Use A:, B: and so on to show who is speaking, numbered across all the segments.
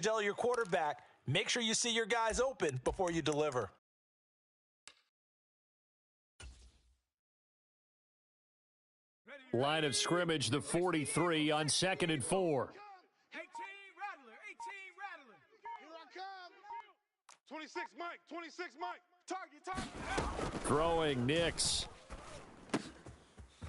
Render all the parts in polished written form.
A: Tell your quarterback, make sure you see your guys open before you deliver.
B: Line of scrimmage, the 43 on 2nd and 4.
C: 18 Rattler.
D: Here I come. 26 Mike. 26 Mike. Target.
B: Throwing Nix.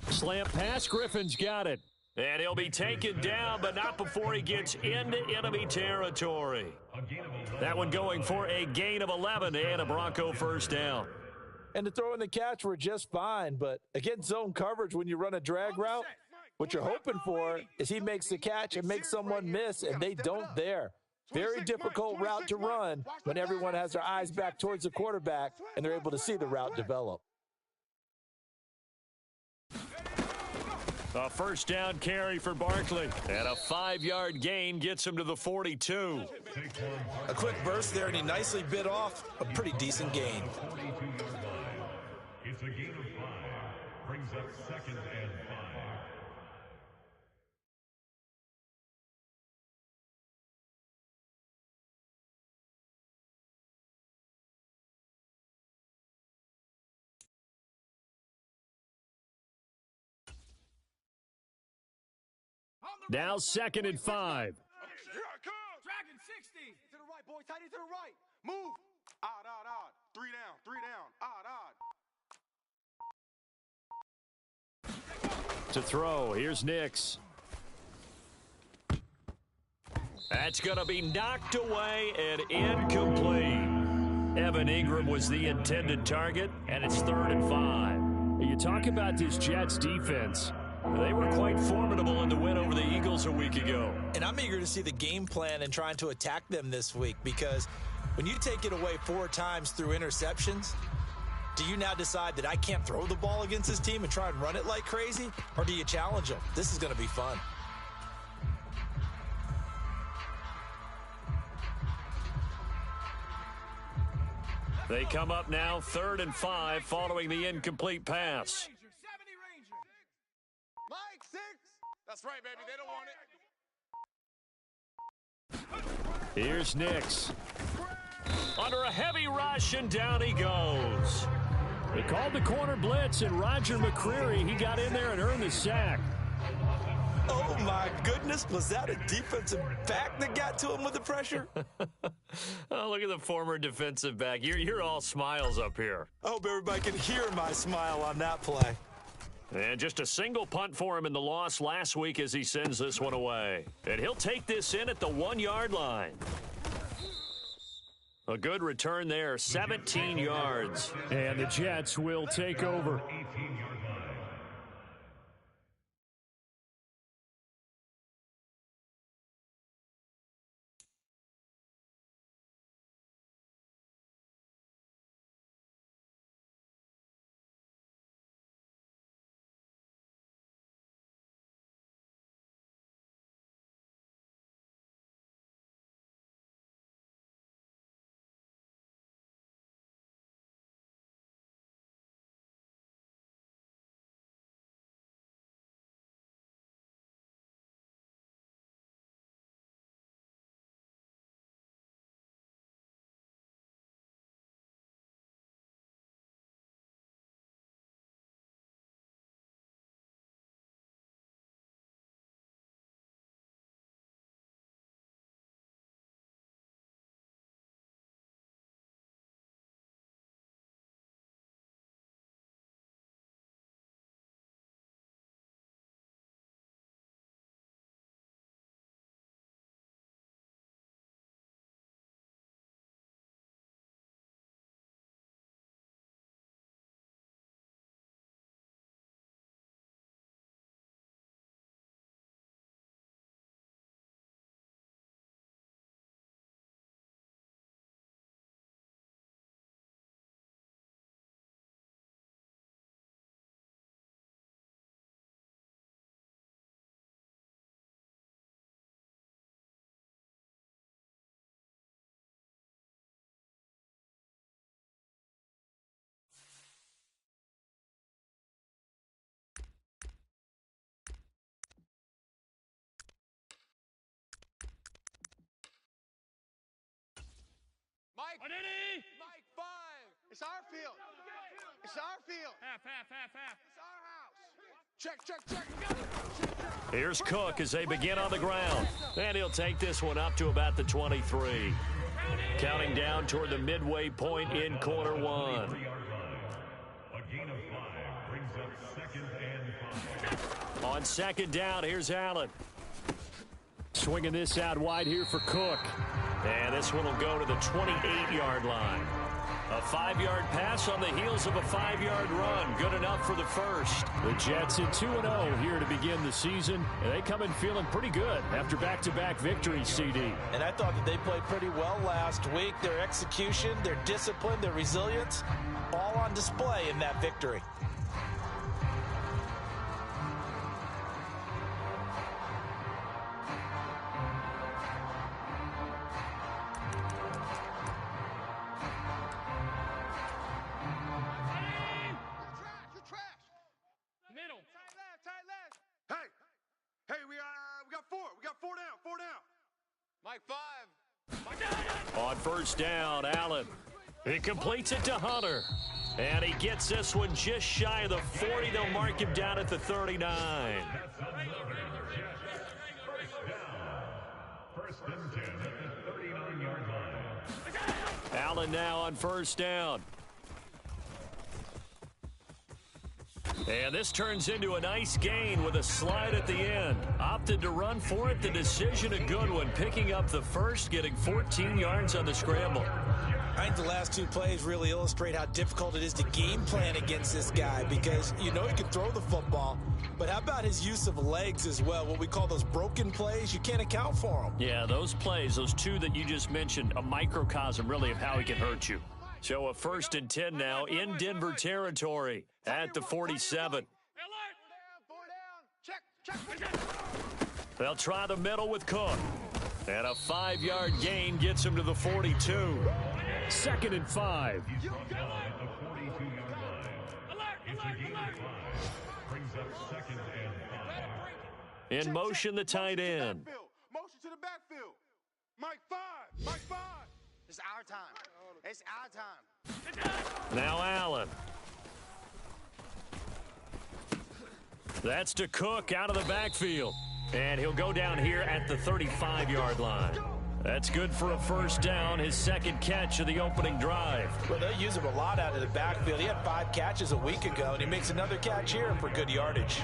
B: Slant pass, Griffin's got it. And he'll be taken down, but not before he gets into enemy territory. That one going for a gain of 11 and a Bronco first down.
A: And the throw and the catch were just fine, but against zone coverage, when you run a drag route, what you're hoping for is he makes the catch and makes someone miss, and they don't there. Very difficult route to run when everyone has their eyes back towards the quarterback and they're able to see the route develop.
B: A first down carry for Barkley. And a 5-yard gain gets him to the 42.
A: A quick burst there, and he nicely bit off a pretty decent gain.
E: It's a gain of 5. Brings up 2nd and 5.
B: Now 2nd and 5.
D: Here I come.
C: Dragon 60.
D: To the right, boy. Tight to the right. Move. Odd. 3 down. Odd.
B: To throw, here's Nix. That's going to be knocked away and incomplete. Evan Ingram was the intended target, and it's 3rd and 5. You talk about this Jets defense. They were quite formidable in the win over the Eagles a week ago.
A: And I'm eager to see the game plan and trying to attack them this week, because when you take it away 4 times through interceptions, do you now decide that I can't throw the ball against this team and try and run it like crazy? Or do you challenge them? This is going to be fun.
B: They come up now 3rd and 5 following the incomplete pass.
D: Mike, 6. That's right, baby. They don't want it.
B: Here's Nix. Under a heavy rush, and down he goes. They called the corner blitz, and Roger McCreary, he got in there and earned the sack.
A: Oh, my goodness. Was that a defensive back that got to him with the pressure?
B: Oh, look at the former defensive back. You're all smiles up here.
A: I hope everybody can hear my smile on that play.
B: And just a single punt for him in the loss last week as he sends this one away. And he'll take this in at the 1-yard line. A good return there, 17 yards. And the Jets will take over.
D: Mike, 5. It's our field. It's our field.
C: Half.
D: It's our house. Check.
B: Here's Cook as they begin on the ground. And he'll take this one up to about the 23. Counting down toward the midway point in quarter one.
E: A gain of 5 brings up second and 5.
B: On second down, here's Allen. Swinging this out wide here for Cook. And this one will go to the 28-yard line. A 5-yard pass on the heels of a 5-yard run. Good enough for the first.
F: The Jets in 2-0 here to begin the season. And they come in feeling pretty good after back-to-back victories, CD.
A: And I thought that they played pretty well last week. Their execution, their discipline, their resilience, all on display in that victory.
D: Mike, 5.
B: On first down, Allen. He completes it to Hunter. And he gets this one just shy of the 40. They'll mark him down at the 39.
E: First and 10 at the 39-yard line.
B: Allen now on first down. And this turns into a nice gain with a slide at the end. Opted to run for it. The decision a good one. Picking up the first, getting 14 yards on the scramble.
A: I think the last two plays really illustrate how difficult it is to game plan against this guy because you know he can throw the football, but how about his use of legs as well? What we call those broken plays, you can't account for them.
B: Yeah, those plays, those two that you just mentioned, a microcosm really of how he can hurt you. So a first and 10 now in Denver territory at the 47. They'll try the middle with Cook. And a 5-yard gain gets him to the 42.
F: Second and 5.
E: He's brought down at the 42-yard line. It's a gain of 5. Brings up second and 5.
B: In motion, the tight end.
D: Motion to the backfield. Mike, 5. It's our time. It's our time.
B: Now Allen. That's to Cook out of the backfield. And he'll go down here at the 35-yard line. That's good for a first down, his second catch of the opening drive.
A: Well, they use him a lot out of the backfield. He had 5 catches a week ago, and he makes another catch here for good yardage.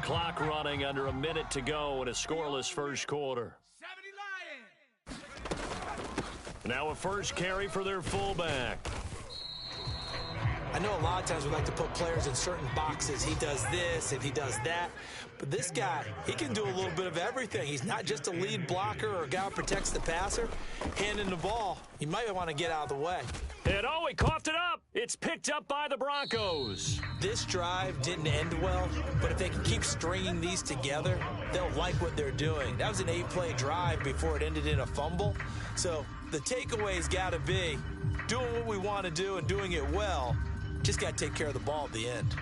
B: Clock running under a minute to go in a scoreless first quarter.
C: 70 Lions.
B: Now a first carry for their fullback.
A: I know a lot of times we like to put players in certain boxes. He does this and he does that. But this guy, he can do a little bit of everything. He's not just a lead blocker or a guy who protects the passer. Handing the ball, he might want to get out of the way.
B: And oh, he coughed it up. It's picked up by the Broncos.
A: This drive didn't end well, but if they can keep stringing these together, they'll like what they're doing. That was an 8-play drive before it ended in a fumble. So the takeaway's got to be doing what we want to do and doing it well. Just got to take care of the ball at the end.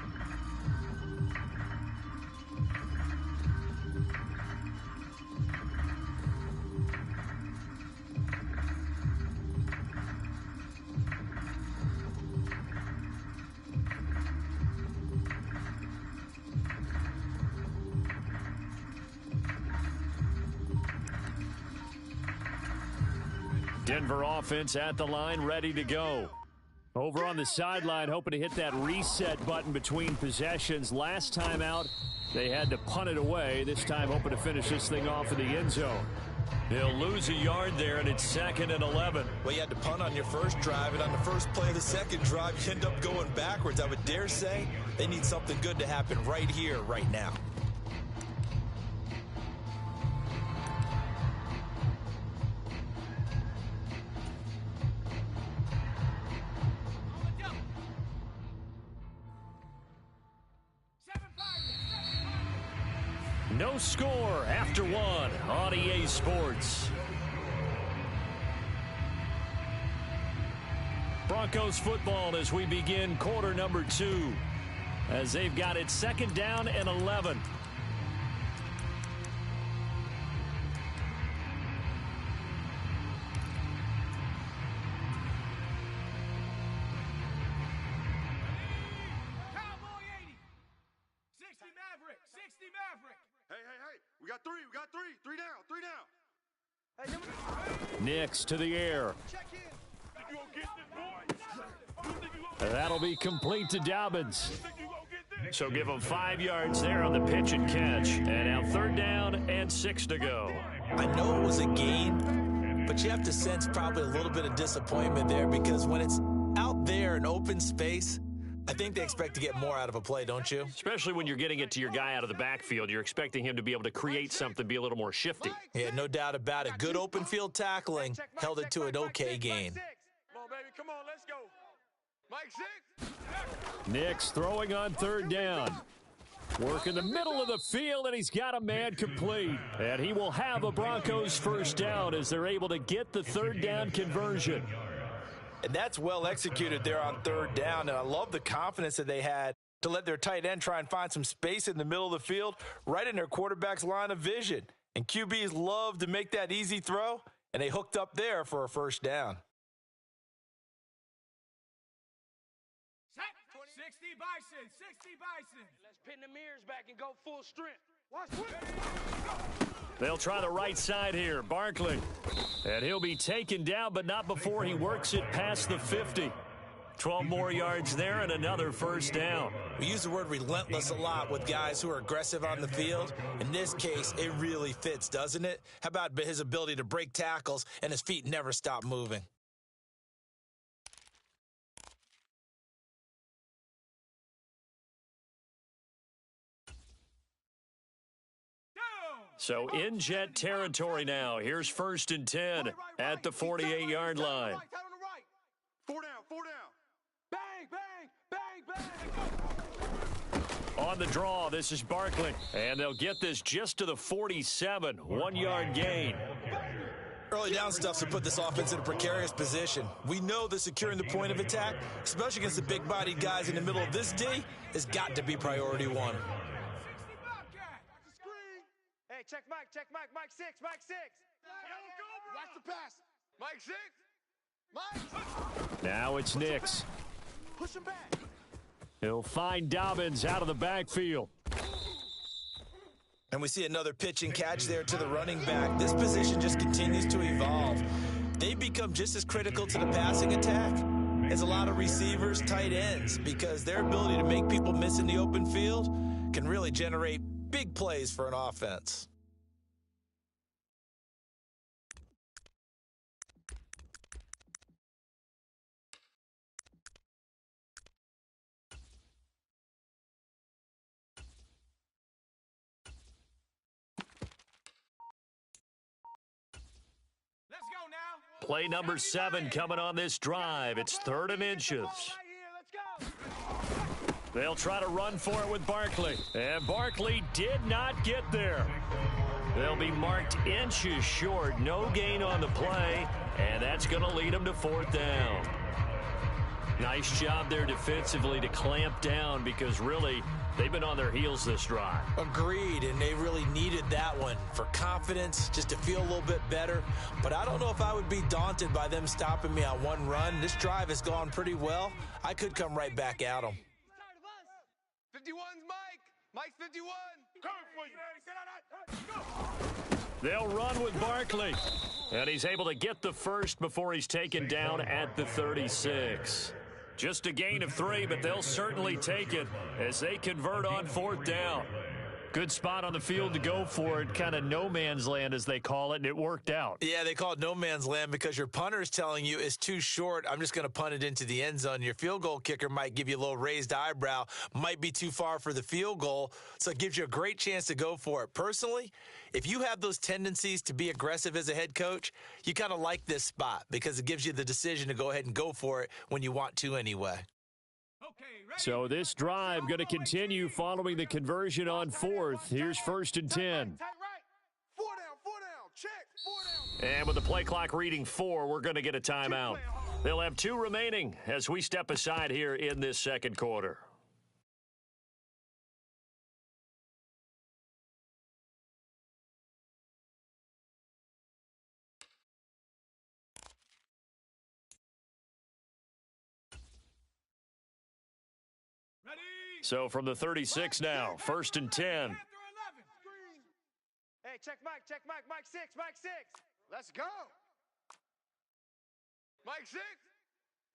B: Denver offense at the line, ready to go.
F: Over on the sideline, hoping to hit that reset button between possessions. Last time out, they had to punt it away. This time, hoping to finish this thing off in the end zone.
B: They'll lose a yard there, and it's 2nd and 11.
A: Well, you had to punt on your first drive, and on the first play of the second drive, you end up going backwards. I would dare say they need something good to happen right here, right now.
B: No score after one on EA Sports. Broncos football as we begin quarter number 2, as they've got it 2nd down and 11.
C: Cowboy 80. 60 Maverick. 60 Maverick.
D: Hey, we got three. Three down.
B: Nix to the air.
C: Check in.
B: That'll be complete to Dobbins. So give him 5 yards there on the pitch and catch. And now 3rd down and 6 to go.
A: I know it was a gain, but you have to sense probably a little bit of disappointment there because when it's out there in open space, I think they expect to get more out of a play, don't you?
B: Especially when you're getting it to your guy out of the backfield. You're expecting him to be able to create something, be a little more shifty.
A: Yeah, no doubt about it. Good open field tackling held it to an okay gain.
D: Come on, baby. Come on, let's go. Mike 6.
B: Nix throwing on 3rd down. Work in the middle of the field, and he's got a man complete. And he will have a Broncos 1st down as they're able to get the 3rd down conversion.
A: And that's well executed there on 3rd down. And I love the confidence that they had to let their tight end try and find some space in the middle of the field, right in their quarterback's line of vision. And QBs love to make that easy throw, and they hooked up there for a 1st down.
C: 60 Bison. 60 Bison.
G: Let's pin the mirrors back and go full strength.
B: They'll try the right side here. Barkley. And he'll be taken down, but not before he works it past the 50. 12 more yards there and another 1st down.
A: We use the word relentless a lot with guys who are aggressive on the field. In this case, it really fits, doesn't it? How about his ability to break tackles and his feet never stop moving?
B: So in Jet territory now. Here's 1st and 10 at the 48-yard line.
D: 4 down.
G: Bang, bang, bang, bang.
B: On the draw, this is Barkley. And they'll get this just to the 47. 1-yard gain.
A: Early down stuff to put this offense in a precarious position. We know that securing the point of attack, especially against the big-bodied guys in the middle of this D, has got to be priority 1.
G: Hey, check Mike. Mike 6.
D: Watch the pass. Mike 6. Mike.
B: Now it's Nix.
G: Push him back.
B: He'll find Dobbins out of the backfield.
A: And we see another pitch and catch there to the running back. This position just continues to evolve. They become just as critical to the passing attack as a lot of receivers, tight ends, because their ability to make people miss in the open field can really generate big plays for an offense.
C: Let's go now.
B: Play number 7 coming on this drive. It's 3rd and inches. They'll try to run for it with Barkley. And Barkley did not get there. They'll be marked inches short. No gain on the play. And that's going to lead them to 4th down. Nice job there defensively to clamp down because really they've been on their heels this drive.
A: Agreed, and they really needed that one for confidence, just to feel a little bit better. But I don't know if I would be daunted by them stopping me on one run. This drive has gone pretty well. I could come right back at them.
D: 51's Mike. Mike's 51. Coming for you.
B: They'll run with Barkley. And he's able to get the first before he's taken down at the 36. Just a gain of 3, but they'll certainly take it as they convert on 4th down. Good spot on the field to go for it, kind of no man's land as they call it, and it worked out.
A: Yeah, they call it no man's land because your punter is telling you it's too short. I'm just going to punt it into the end zone. Your field goal kicker might give you a little raised eyebrow, might be too far for the field goal, so it gives you a great chance to go for it. Personally, if you have those tendencies to be aggressive as a head coach, you kind of like this spot because it gives you the decision to go ahead and go for it when you want to anyway.
F: So this drive going to continue following the conversion on fourth. Here's 1st and 10.
D: Tight right. 4 down. Check. 4 down.
B: And with the play clock reading 4, we're going to get a timeout. They'll have 2 remaining as we step aside here in this second quarter. So from the 36 now, 1st and 10.
G: Hey,
D: Check Mike. Mike 6. Let's go. Mike 6.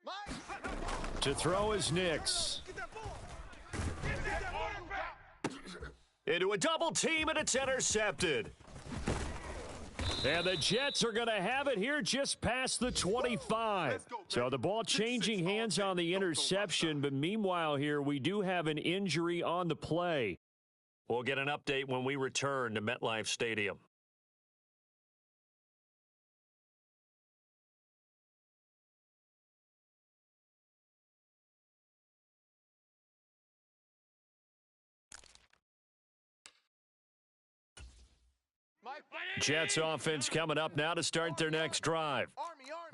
D: Mike.
F: To throw is Nix.
G: Get that ball. Get that ball back.
B: Into a double team, and it's intercepted.
F: And the Jets are going to have it here just past the 25. So the ball changing hands on the interception, but meanwhile here we do have an injury on the play.
B: We'll get an update when we return to MetLife Stadium. Jets offense coming up now to start their next drive.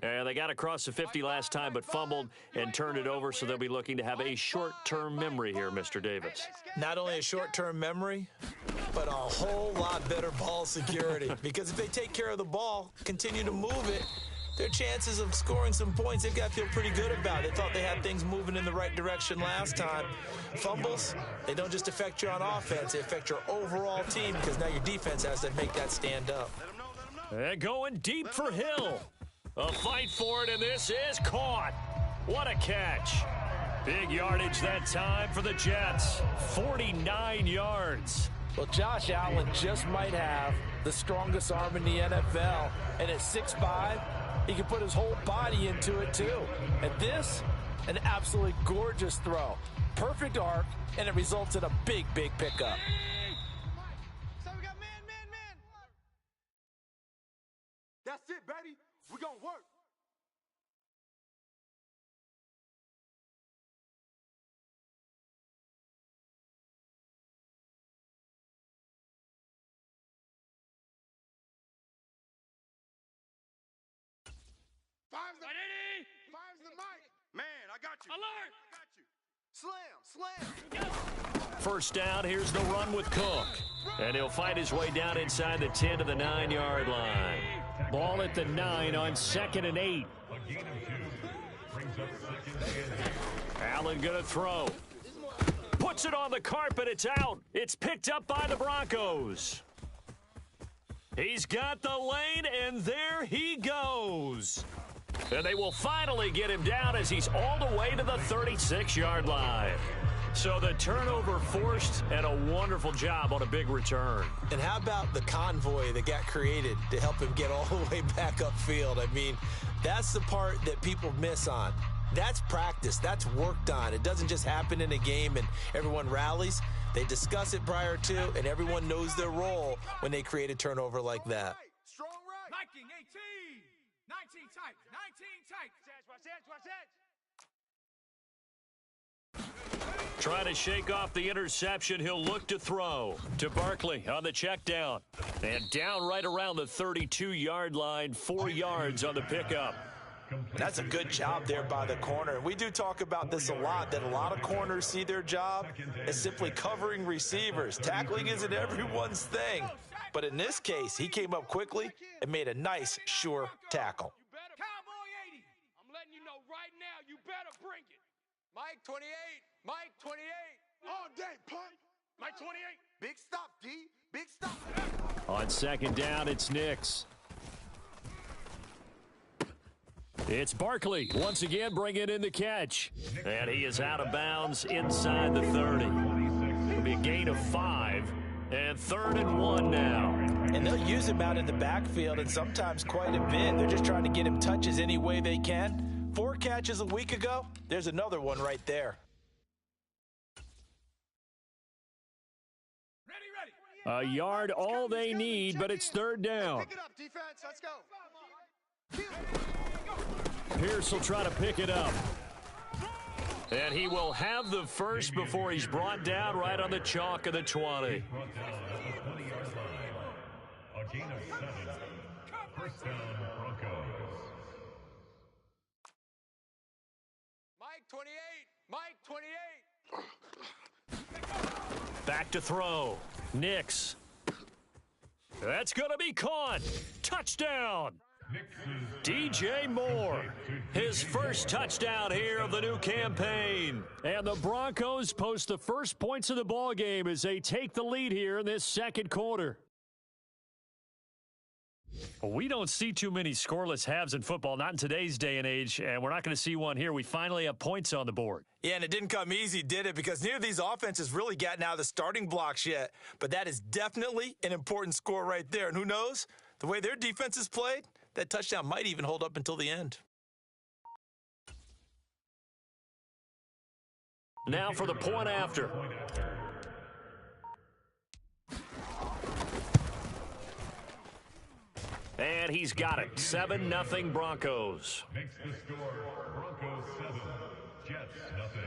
B: And they got across the 50 last time but fumbled and turned it over, so they'll be looking to have a short-term memory here, Mr. Davis.
A: Not only a short-term memory, but a whole lot better ball security. Because if they take care of the ball, continue to move it, their chances of scoring some points, they've got to feel pretty good about it. They thought they had things moving in the right direction last time. Fumbles, they don't just affect you on offense, they affect your overall team because now your defense has to make that stand up.
B: And going deep for Hill. A fight for it, and this is caught. What a catch. Big yardage that time for the Jets. 49 yards.
A: Well, Josh Allen just might have the strongest arm in the NFL. And at 6'5", he can put his whole body into it, too. And this, an absolutely gorgeous throw. Perfect arc, and it results in a big, big pickup.
D: So we got man. That's it, baby. We're going to work. Five's the mic. Man, I got you.
G: Alert.
D: Slam.
B: First down, here's the run with Cook. And he'll fight his way down inside the 10 to the 9-yard line.
F: Ball at the 9 on 2nd and 8.
E: A gain of 2 brings up 2nd and 8.
B: Allen gonna throw. Puts it on the carpet, it's out. It's picked up by the Broncos. He's got the lane, and there he goes. And they will finally get him down as he's all the way to the 36-yard line. So the turnover forced, and a wonderful job on a big return.
A: And how about the convoy that got created to help him get all the way back upfield? I mean, that's the part that people miss on. That's practice. That's worked on. It doesn't just happen in a game and everyone rallies. They discuss it prior to, and everyone knows their role when they create a turnover like that.
D: Strong right.
C: Viking 18. 19 tight. 19 tight.
G: Watch that.
B: Trying to shake off the interception, he'll look to throw to Barkley on the check down. And down right around the 32-yard line, 4 yards on the pickup.
A: That's a good job there by the corner. We do talk about this a lot, that a lot of corners see their job as simply covering receivers. Tackling isn't everyone's thing. But in this case, he came up quickly and made a nice, sure tackle.
G: Cowboy 80. I'm letting you know right now, you better bring it. Mike 28. Mike 28.
D: All day, punt.
G: Mike 28.
D: Big stop, D. Big stop.
F: On 2nd down, it's Nix. It's Barkley once again bringing in the catch.
B: And he is out of bounds inside the 30. It'll be a gain of 5. And 3rd and 1 now.
A: And they'll use him out in the backfield, and sometimes quite a bit. They're just trying to get him touches any way they can. 4 catches a week ago. There's another one right there.
F: A yard all they need, but it's 3rd down.
D: Pick it up, defense. Let's go.
F: Pierce will try to pick it up. And he will have the first before he's brought down right on the chalk of the 20.
E: Brought down at the 20-yard line. A gain of 7. First down, Broncos.
G: Mike 28. Mike 28.
F: Back to throw. Nix. That's going to be caught. Touchdown. DJ Moore, his first touchdown here of the new campaign. And the Broncos post the first points of the ball game as they take the lead here in this second quarter. We don't see too many scoreless halves in football, not in today's day and age, and we're not going to see one here. We finally have points on the board.
A: Yeah, and it didn't come easy, did it? Because neither of these offenses really gotten out of the starting blocks yet. But that is definitely an important score right there. And who knows? The way their defense is played, that touchdown might even hold up until the end.
F: Now for the point after. And he's got it. 7-0 Broncos.
E: Makes the score Broncos 7, Jets nothing.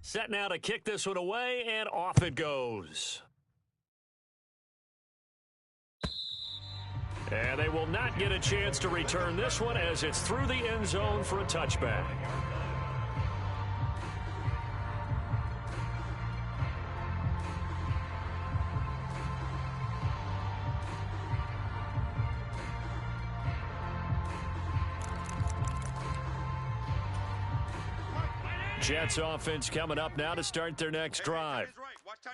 F: Set now to kick this one away, and off it goes. And they will not get a chance to return this one as it's through the end zone for a touchback. Jets offense coming up now to start their next drive.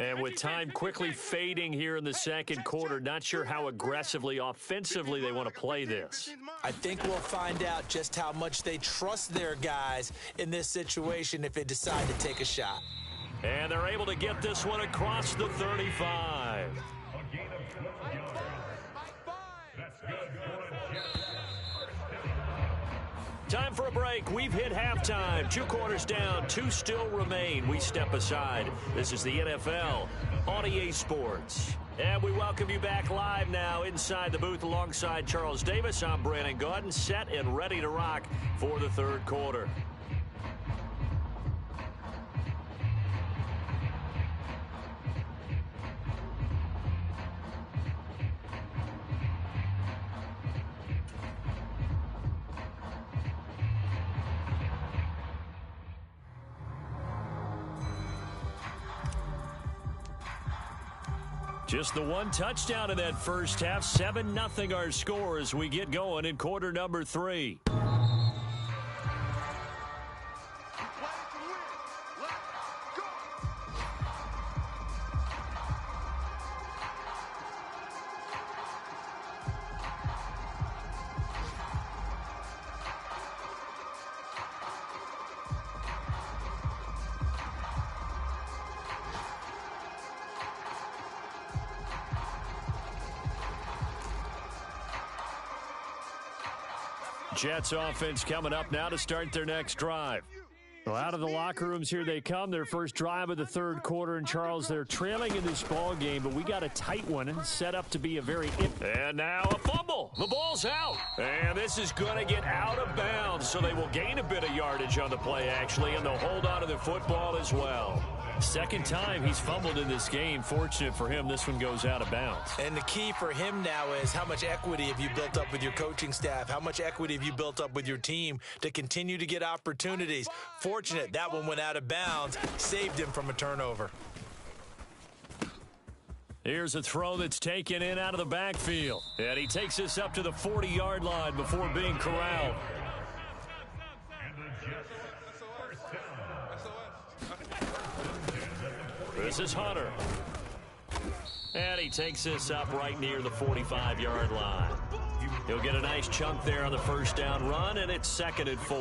F: And with time quickly fading here in the second quarter, not sure how aggressively, offensively they want to play this.
A: I think we'll find out just how much they trust their guys in this situation if they decide to take a shot.
F: And they're able to get this one across the 35. Time for a break. We've hit halftime. 2 quarters down. 2 still remain. We step aside. This is the NFL on EA Sports. And we welcome you back live now inside the booth alongside Charles Davis. I'm Brandon Gaudin, set and ready to rock for the third quarter. Just the one touchdown in that first half. 7-0 our score as we get going in quarter number 3. Jets offense coming up now to start their next drive. Well, out of the locker rooms here they come. Their first drive of the third quarter. And, Charles, they're trailing in this ball game, but we got a tight one and set up to be a very... And now a fumble. The ball's out. And this is going to get out of bounds, so they will gain a bit of yardage on the play, actually, and they'll hold on to the football as well. Second time he's fumbled in this game. Fortunate for him, this one goes out of bounds.
A: And the key for him now is how much equity have you built up with your coaching staff? How much equity have you built up with your team to continue to get opportunities? Fortunate that one went out of bounds, saved him from a turnover.
F: Here's a throw that's taken in out of the backfield. And he takes this up to the 40-yard line before being corralled. This is Hunter. And he takes this up right near the 45-yard line. He'll get a nice chunk there on the first down run, and it's 2nd and 4.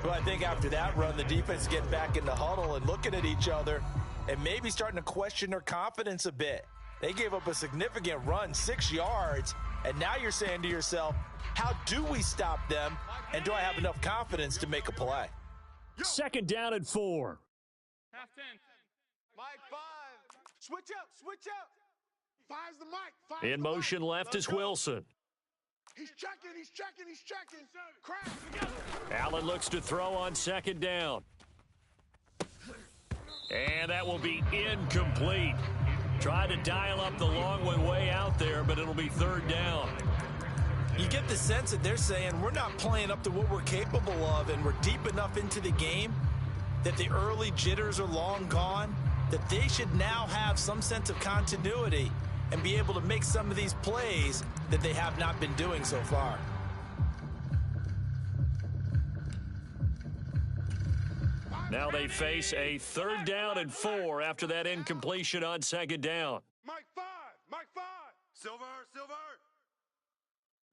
A: Well, I think after that run, the defense getting back in the huddle and looking at each other and maybe starting to question their confidence a bit. They gave up a significant run, 6 yards, and now you're saying to yourself, how do we stop them, and do I have enough confidence to make a play?
F: Second down and 4.
C: Half 10.
G: Mike 5.
D: Switch up, switch up. Five's the mic. Five's
F: In
D: the
F: motion
D: mic.
F: left is Wilson.
D: He's checking, he's checking, he's checking. Crash.
F: Allen looks to throw on second down. And that will be incomplete. Tried to dial up the long one way out there, but it'll be third down.
A: You get the sense that they're saying we're not playing up to what we're capable of, and we're deep enough into the game that the early jitters are long gone, that they should now have some sense of continuity and be able to make some of these plays that they have not been doing so far.
F: Now they face a third down and 4 after that incompletion on second down.
D: Mike 5, Mike 5. Silver, Silver.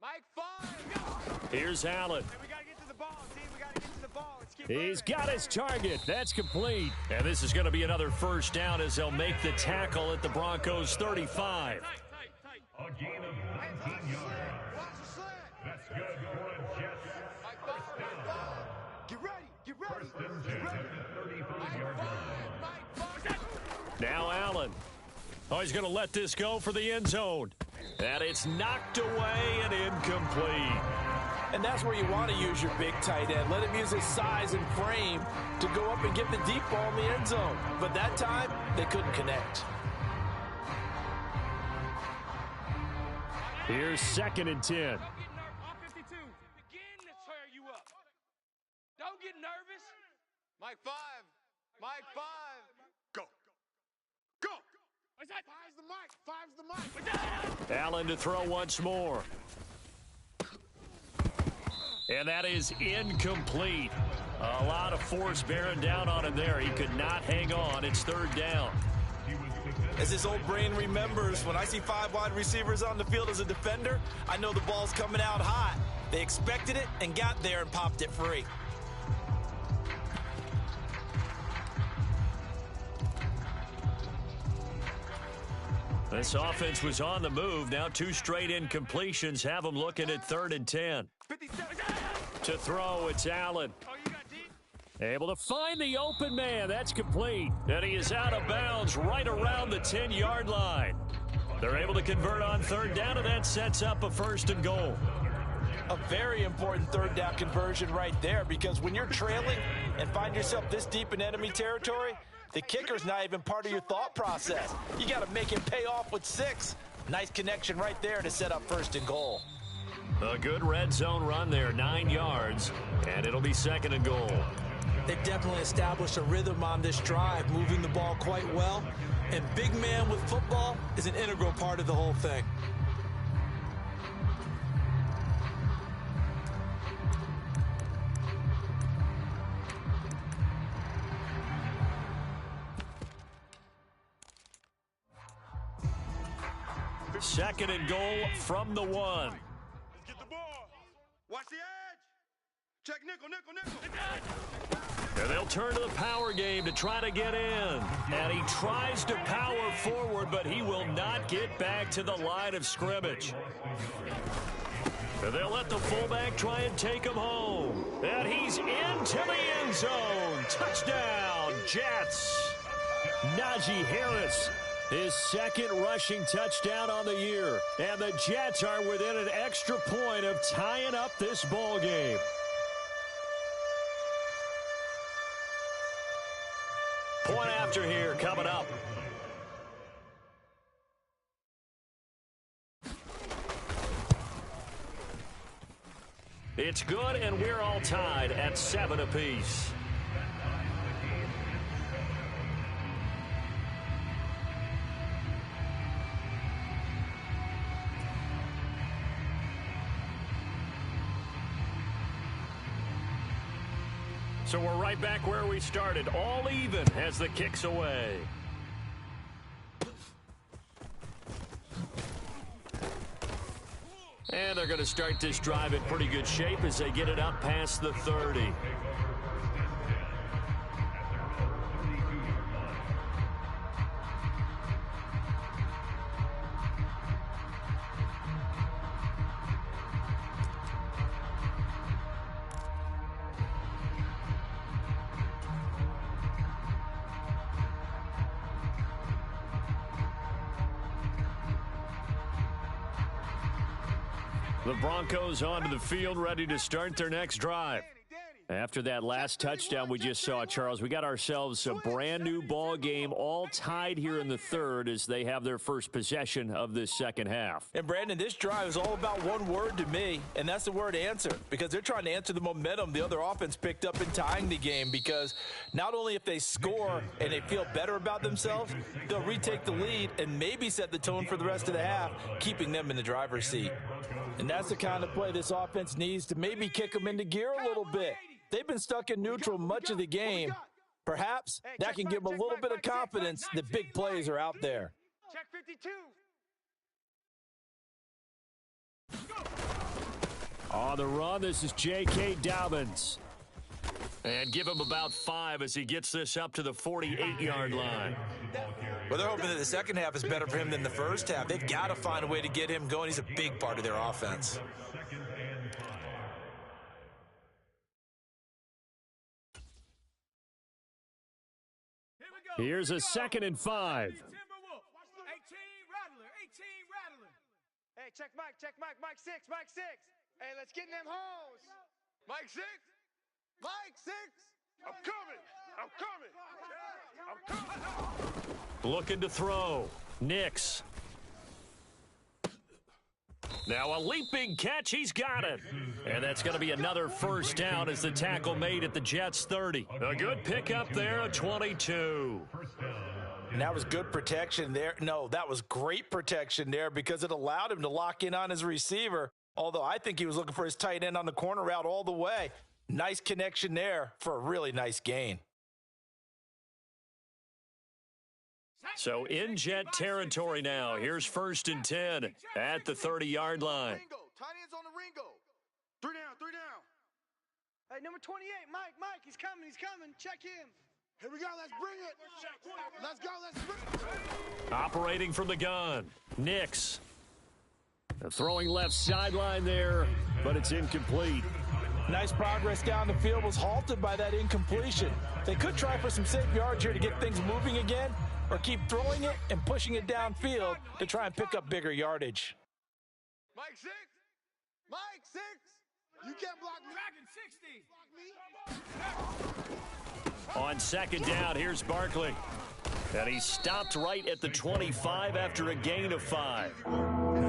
G: Mike 5.
F: Here's Allen.
C: Hey, we got to get to the ball, team. We got to get to the ball. Let's keep
F: He's
C: moving.
F: got his target. That's complete. And this is going to be another first down as they'll make the tackle at the Broncos 35.
C: Tight.
E: A gain of 19 yards.
D: Watch the slant.
E: That's good for a Jets.
G: Mike 5. Mike 5.
D: Get ready, get ready.
E: First and 10 at the 35-yard line.
G: Mike 5.
F: Now Allen. Oh, he's going to let this go for the end zone. And it's knocked away and incomplete.
A: And that's where you want to use your big tight end. Let him use his size and frame to go up and get the deep ball in the end zone. But that time, they couldn't connect.
F: Here's second and 10.
C: Don't get nervous. All 52. Begin to tear you up. Don't get nervous.
G: Mike 5. Mike 5.
D: Go. Go.
C: What's that?
D: Five's the mic, five's the mic.
F: Allen to throw once more. And that is incomplete. A lot of force bearing down on him there. He could not hang on. It's third down.
A: As his old brain remembers, when I see 5 wide receivers on the field as a defender, I know the ball's coming out hot. They expected it and got there and popped it free.
F: This offense was on the move. Now 2 straight incompletions have them looking at third and 10.
C: 57.
F: To throw, it's Allen.
C: Oh, you got deep?
F: Able to find the open man. That's complete. And he is out of bounds right around the 10-yard line. They're able to convert on third down, and that sets up a first and goal.
A: A very important third down conversion right there, because when you're trailing and find yourself this deep in enemy territory, the kicker's not even part of your thought process. You got to make it pay off with 6. Nice connection right there to set up first and goal.
F: A good red zone run there, 9 yards, and it'll be second and goal.
A: They've definitely established a rhythm on this drive, moving the ball quite well. And big man with football is an integral part of the whole thing.
F: Second and goal from the 1.
D: Let's get the ball. Watch the edge. Check nickel, nickel, nickel.
F: And they'll turn to the power game to try to get in. And he tries to power forward, but he will not get back to the line of scrimmage. And they'll let the fullback try and take him home. And he's into the end zone. Touchdown, Jets. Najee Harris, his second rushing touchdown on the year. And the Jets are within an extra point of tying up this ball game. Point after here coming up. It's good, and we're all tied at 7 apiece. So we're right back where we started, all even as the kick's away. And they're going to start this drive in pretty good shape as they get it up past the 30. The Broncos onto the field, ready to start their next drive. After that last touchdown we just saw, Charles, we got ourselves a brand-new ball game, all tied here in the third as they have their first possession of this second half.
A: And, Brandon, this drive is all about one word to me, and that's the word answer, because they're trying to answer the momentum the other offense picked up in tying the game, because not only if they score and they feel better about themselves, they'll retake the lead and maybe set the tone for the rest of the half, keeping them in the driver's seat. And that's the kind of play this offense needs to maybe kick them into gear a little bit. They've been stuck in neutral much of the game. Perhaps that can give them a little bit of confidence that big plays are out there.
C: Check 52.
F: On the run, this is J.K. Dobbins. And give him about 5 as he gets this up to the 48-yard line.
A: Well, they're hoping that the second half is better for him than the first half. They've got to find a way to get him going. He's a big part of their offense.
F: Here's a 2nd and 5.
C: 18 rattler. Hey, check Mike, Mike 6. Hey, let's get in them holes.
D: Mike 6. Mike 6. I'm coming.
F: Looking to throw. Nix. Now a leaping catch. He's got it. And that's going to be another first down as the tackle made at the Jets' 30. A good pickup there, a 22.
A: And that was good protection there. No, that was great protection there because it allowed him to lock in on his receiver, although I think he was looking for his tight end on the corner route all the way. Nice connection there for a really nice gain.
F: So in Jet territory now. Here's 1st and 10 at the 30-yard line.
D: Ringo. Tight end's on the Ringo. 3 down.
C: Hey, number 28, Mike, he's coming. Check him.
D: Here we go, let's bring it. Let's bring it.
F: Operating from the gun, Nix. Throwing left sideline there, but it's incomplete.
A: Nice progress down the field was halted by that incompletion. They could try for some safe yards here to get things moving again, or keep throwing it and pushing it downfield to try and pick up bigger yardage.
D: Mike 6. You can't block me.
F: On 2nd down, here's Barkley. And he stopped right at the 25 after a gain of 5.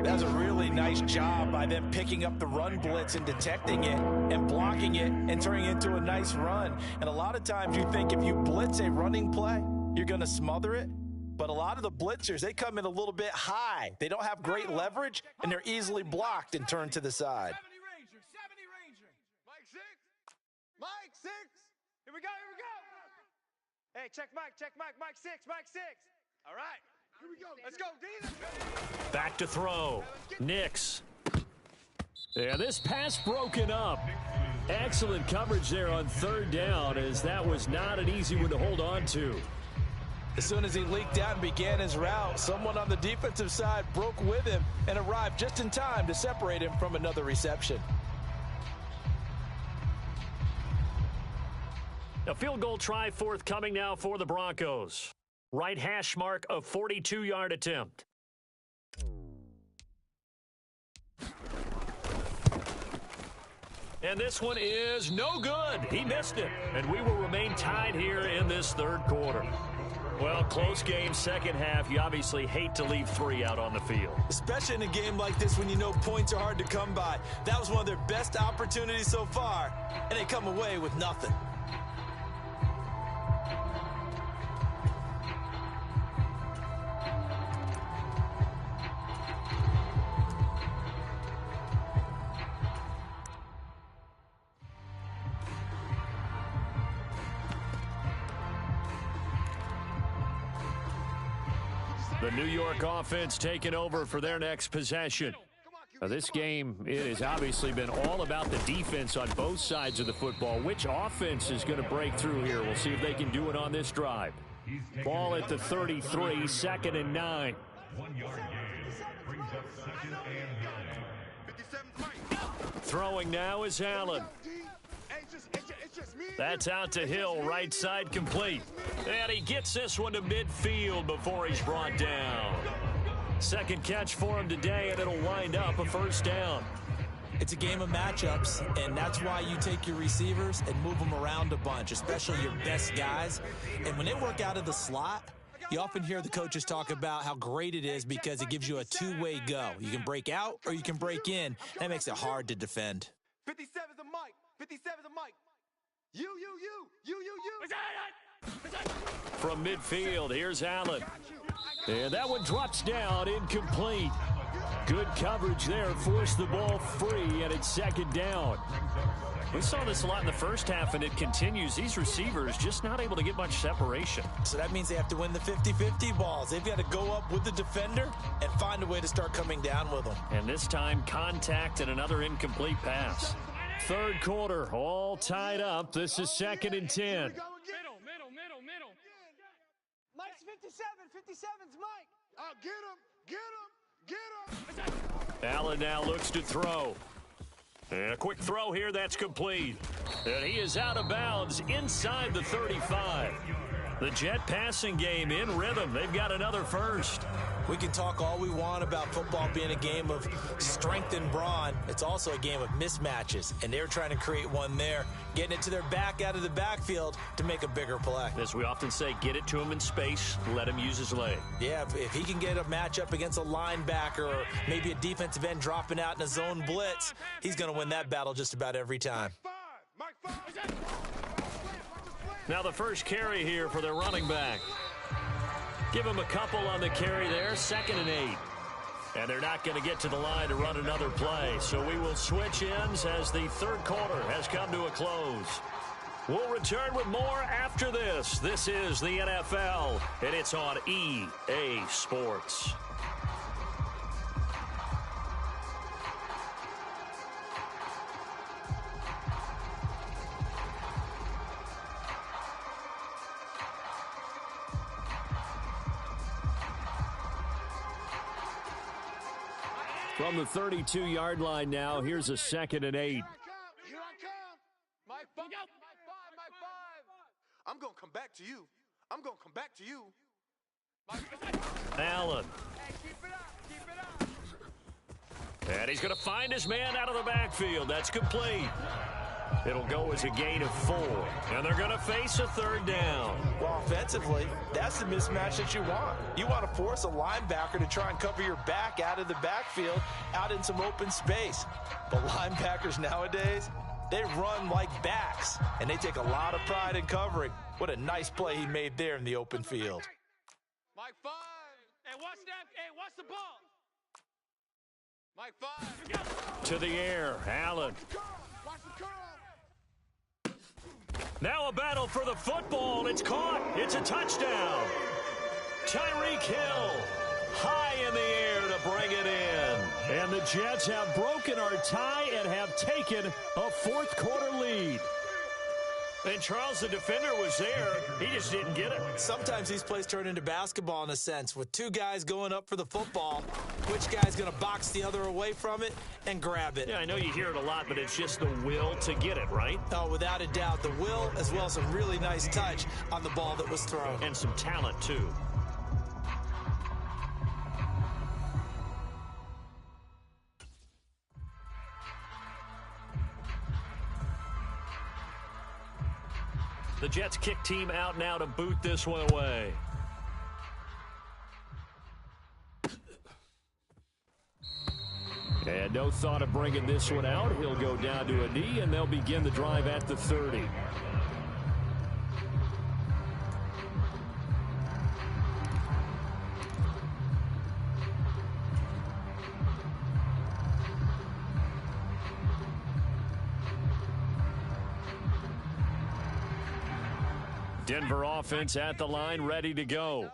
A: That was a really nice job by them picking up the run blitz and detecting it and blocking it and turning it into a nice run. And a lot of times you think if you blitz a running play, you're going to smother it. But a lot of the blitzers, they come in a little bit high. They don't have great leverage, and they're easily blocked and turned to the side.
C: 70 Ranger.
D: Mike 6.
C: Here we go. Hey, check Mike 6. All right.
D: Here we go.
C: Let's go, D.
F: Back to throw. Nix. Yeah, this pass broken up. Excellent coverage there on 3rd down, as that was not an easy one to hold on to.
A: As soon as he leaked out and began his route, someone on the defensive side broke with him and arrived just in time to separate him from another reception.
F: A field goal try forthcoming now for the Broncos. Right hash mark, a 42-yard attempt. And this one is no good. He missed it. And we will remain tied here in this 3rd quarter. Well, close game, second half. You obviously hate to leave 3 out on the field.
A: Especially in a game like this when you know points are hard to come by. That was one of their best opportunities so far, and they come away with nothing.
F: The New York offense taking over for their next possession. Now, this game, it has obviously been all about the defense on both sides of the football. Which offense is going to break through here? We'll see if they can do it on this drive. Ball at the 33, 2nd and 9.
E: 1-yard gain. Brings up 2nd and 9.
F: Throwing now is Allen. That's out to Hill, right side complete. And he gets this one to midfield before he's brought down. Second catch for him today, and it'll wind up a first down.
A: It's a game of matchups, and that's why you take your receivers and move them around a bunch, especially your best guys. And when they work out of the slot, you often hear the coaches talk about how great it is because it gives you a two-way go. You can break out or you can break in. That makes it hard to defend.
D: 57's a Mike. 57's a Mike. You.
F: From midfield, here's Allen. And that one drops down, incomplete. Good coverage there, forced the ball free, and it's second down. We saw this a lot in the first half, and it continues. These receivers just not able to get much separation.
A: So that means they have to win the 50-50 balls. They've got to go up with the defender and find a way to start coming down with them.
F: And this time, contact and another incomplete pass. Third quarter, all tied up. This is 2nd and 10.
C: Middle.
G: Mike's 57. 57's Mike.
D: Get him.
F: Allen now looks to throw. And a quick throw here, that's complete. And he is out of bounds inside the 35. The Jet passing game in rhythm. They've got another first.
A: We can talk all we want about football being a game of strength and brawn. It's also a game of mismatches, and they're trying to create one there, getting it to their back out of the backfield to make a bigger play.
F: As we often say, get it to him in space, let him use his leg.
A: Yeah, if he can get a matchup against a linebacker or maybe a defensive end dropping out in a zone blitz, he's going to win that battle just about every time.
D: Mike 5.
F: Now the first carry here for their running back. Give him a couple on the carry there, 2nd and 8. And they're not going to get to the line to run another play. So we will switch ends as the third quarter has come to a close. We'll return with more after this. This is the NFL, and it's on EA Sports. From the 32-yard line now, here's a 2nd and 8.
D: Here I come. Mike 5. I'm going to come back to you.
F: Allen.
G: Hey, keep it up.
F: And he's going to find his man out of the backfield. That's complete. It'll go as a gain of 4. And they're going to face a third down.
A: Well, offensively, that's the mismatch that you want. You want to force a linebacker to try and cover your back out of the backfield, out in some open space. But linebackers nowadays, they run like backs, and they take a lot of pride in covering. What a nice play he made there in the open field.
G: Mike 5.
C: Hey, what's that? Hey, what's the ball?
G: Mike 5.
F: To the air, Allen.
D: Watch the curl.
F: Now a battle for the football. It's caught. It's a touchdown. Tyreek Hill high in the air to bring it in. And the Jets have broken our tie and have taken a fourth quarter lead. And Charles, the defender, was there. He just didn't get it.
A: Sometimes these plays turn into basketball in a sense, with two guys going up for the football. Which guy's going to box the other away from it and grab it?
F: Yeah, I know you hear it a lot, but it's just the will to get it, right?
A: Oh, without a doubt, the will as well as some really nice touch on the ball that was thrown.
F: And some talent, too. The Jets kick team out now to boot this one away. And no thought of bringing this one out. He'll go down to a knee, and they'll begin the drive at the 30. Denver offense at the line, ready to go.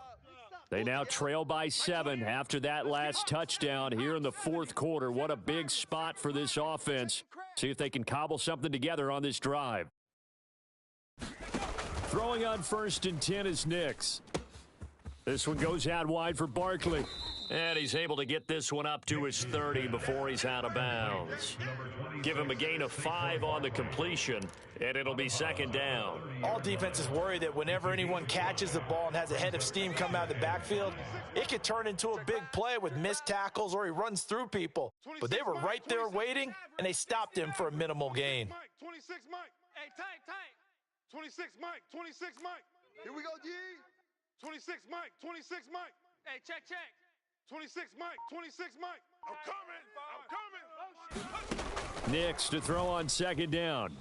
F: They now trail by 7 after that last touchdown here in the fourth quarter. What a big spot for this offense. See if they can cobble something together on this drive. Throwing on 1st and 10 is Nix. This one goes out wide for Barkley. And he's able to get this one up to his 30 before he's out of bounds. Give him a gain of 5 on the completion, and it'll be second down.
A: All defenses worry that whenever anyone catches the ball and has a head of steam come out of the backfield, it could turn into a big play with missed tackles or he runs through people. But they were right there waiting, and they stopped him for a minimal gain.
D: 26 Mike. Hey, tank. 26 Mike. 26 Mike. Here we go, G. 26 Mike. 26 Mike.
C: Hey, check.
D: 26 Mike. 26 Mike. I'm coming.
F: Nix to throw on second down.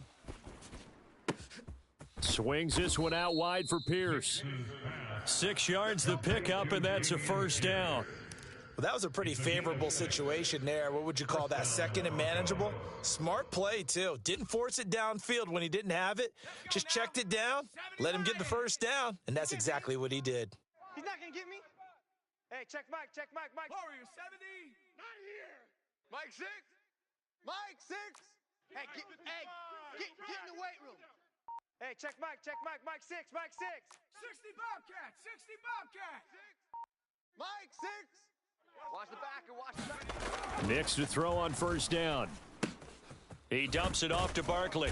F: Swings this one out wide for Pierce. 6 yards the pickup, and that's a first down.
A: Well, that was a pretty favorable situation there. What would you call that? Second and manageable? Smart play, too. Didn't force it downfield when he didn't have it. Just checked it down, let him get the first down, and that's exactly what he did.
C: He's not going to get me. Hey, check Mike. Warrior 70.
G: Not here. Mike 6. Mike 6.
C: Hey, get in the weight room. Hey, check Mike. Mike 6. 60 Bobcat.
G: Mike 6. Watch the back.
F: Nix to throw on first down. He dumps it off to Barkley.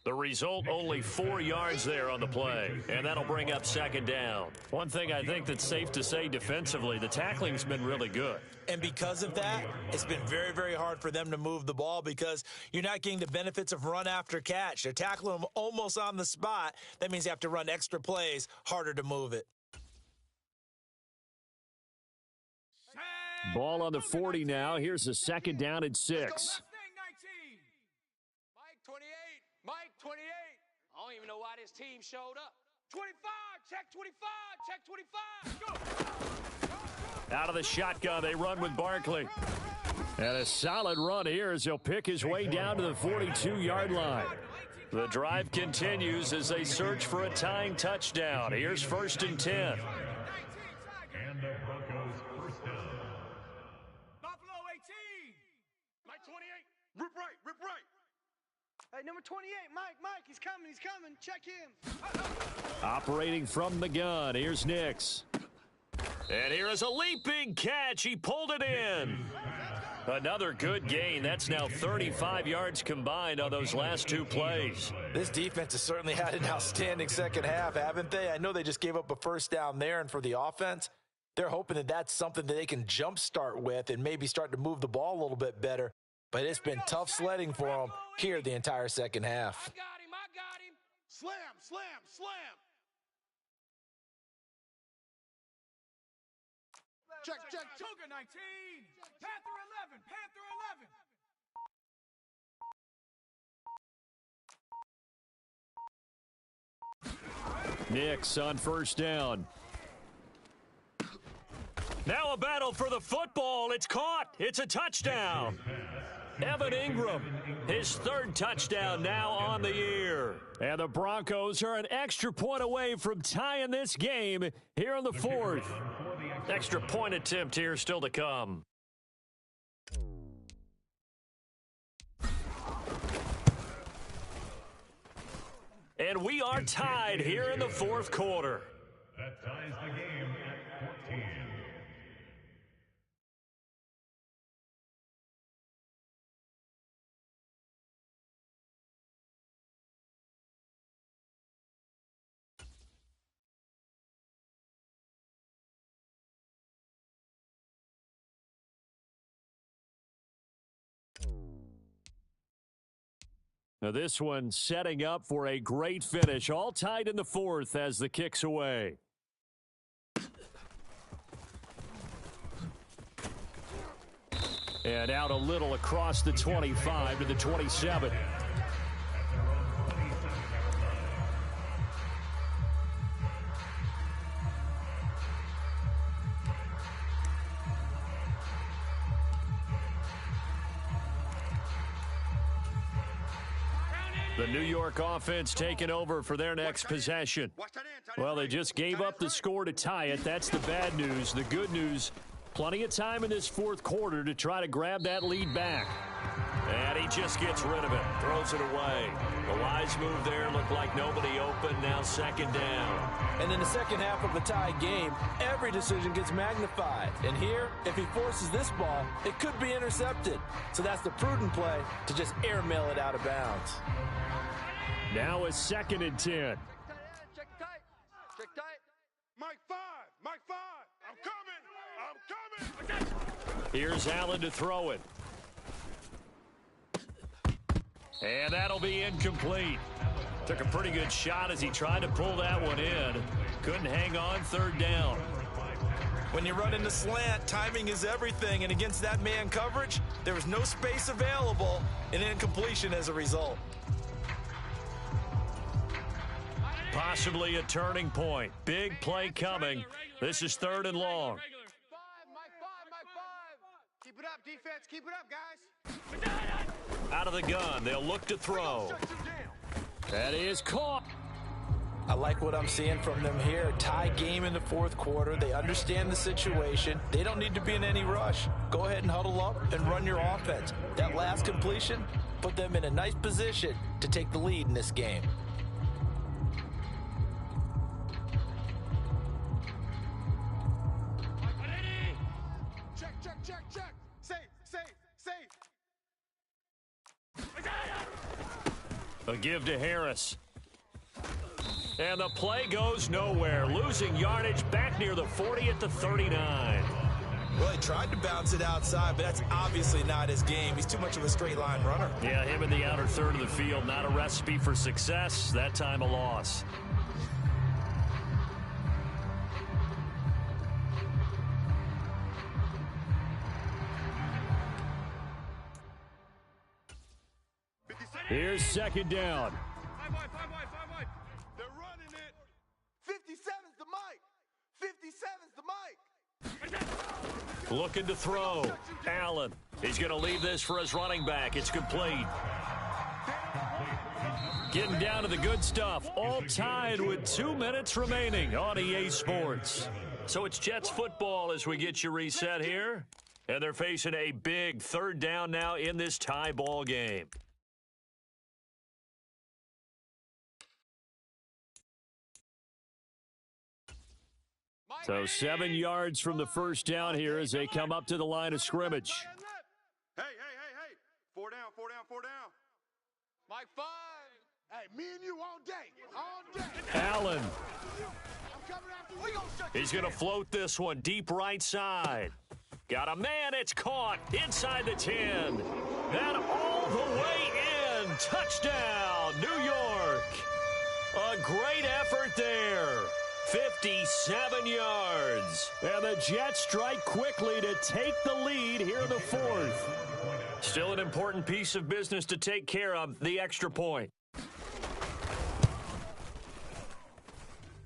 F: The result, only 4 yards there on the play, and that'll bring up second down. One thing I think that's safe to say defensively, the tackling's been really good.
A: And because of that, it's been very, very hard for them to move the ball because you're not getting the benefits of run after catch. They're tackling them almost on the spot. That means you have to run extra plays, harder to move it.
F: Ball on the 40 now. Here's a second down and 6.
G: Mike 28.
C: I don't even know why this team showed up. 25. Check 25. Go.
F: Out of the shotgun, they run with Barkley. And a solid run here as he'll pick his way down to the 42-yard line. The drive continues as they search for a tying touchdown. Here's first and 10.
E: And the Broncos first down.
C: Buffalo 18.
D: Mike 28. Rip right.
C: Hey, number 28, Mike, he's coming. Check him.
F: Operating from the gun, here's Nix. And here is a leaping catch. He pulled it in. Another good gain. That's now 35 yards combined on those last 2 plays.
A: This defense has certainly had an outstanding second half, haven't they? I know they just gave up a first down there, and for the offense, they're hoping that that's something that they can jumpstart with and maybe start to move the ball a little bit better. But it's been tough sledding for them here the entire second half.
C: I got him.
D: Slam. Check.
C: Cougar 19. Panther 11.
F: Nix on first down. Now a battle for the football. It's caught. It's a touchdown. Evan Ingram, his 3rd touchdown now on the year. And the Broncos are an extra point away from tying this game here in the 4th. Extra point attempt here still to come. And we are tied here in the 4th quarter.
E: That ties the game at 14.
F: Now this one setting up for a great finish. All tied in the 4th as the kick's away. And out a little across the 25 to the 27. The New York offense taking over for their next possession. Well, they just gave up the score to tie it. That's the bad news. The good news, plenty of time in this 4th quarter to try to grab that lead back.
B: And he just gets rid of it, throws it away. The wise move there, looked like nobody open, now second down.
A: And in the second half of a tie game, every decision gets magnified. And here, if he forces this ball, it could be intercepted. So that's the prudent play to just airmail it out of bounds.
F: Now a 2nd and 10.
C: Check tight. Check tight.
D: Mike 5. Mike 5. I'm coming. I'm coming.
B: Here's Allen to throw it. And that'll be incomplete. Took a pretty good shot as he tried to pull that one in. Couldn't hang on, 3rd down.
A: When you run into slant, timing is everything. And against that man coverage, there was no space available, and incompletion as a result.
B: Possibly a turning point. Big play coming. This is 3rd and long.
C: 5, Mike 5, Mike 5. Keep it up, defense. Keep it up, guys.
B: Out of the gun, they'll look to throw.
F: That is caught.
A: I like what I'm seeing from them here. Tie game in the 4th quarter. They understand the situation. They don't need to be in any rush. Go ahead and huddle up and run your offense. That last completion put them in a nice position to take the lead in this game.
D: Check. Safe.
B: A give to Harris. And the play goes nowhere. Losing yardage back near the 40 at the 39.
A: Well, he tried to bounce it outside, but that's obviously not his game. He's too much of a straight line runner.
B: Yeah, him in the outer 3rd of the field. Not a recipe for success. That time a loss. Here's 2nd down.
C: 5 wide.
D: They're running it. 57's the Mike. 57's the Mike.
B: Looking to throw. Allen. He's going to leave this for his running back. It's complete. Getting down to the good stuff. All tied with 2 minutes remaining on EA Sports. So it's Jets football as we get you reset here. And they're facing a big 3rd down now in this tie ball game. So 7 yards from the first down here as they come up to the line of scrimmage.
D: Hey. 4 down.
C: Mike 5.
D: Hey, me and you all day.
B: Allen.
C: I'm coming after you. We gonna shut
B: He's going to float this one deep right side. Got a man. It's caught inside the 10. Then all the way in. Touchdown, New York. A great effort there. 57 yards. And the Jets strike quickly to take the lead here in the 4th. Still an important piece of business to take care of, the extra point.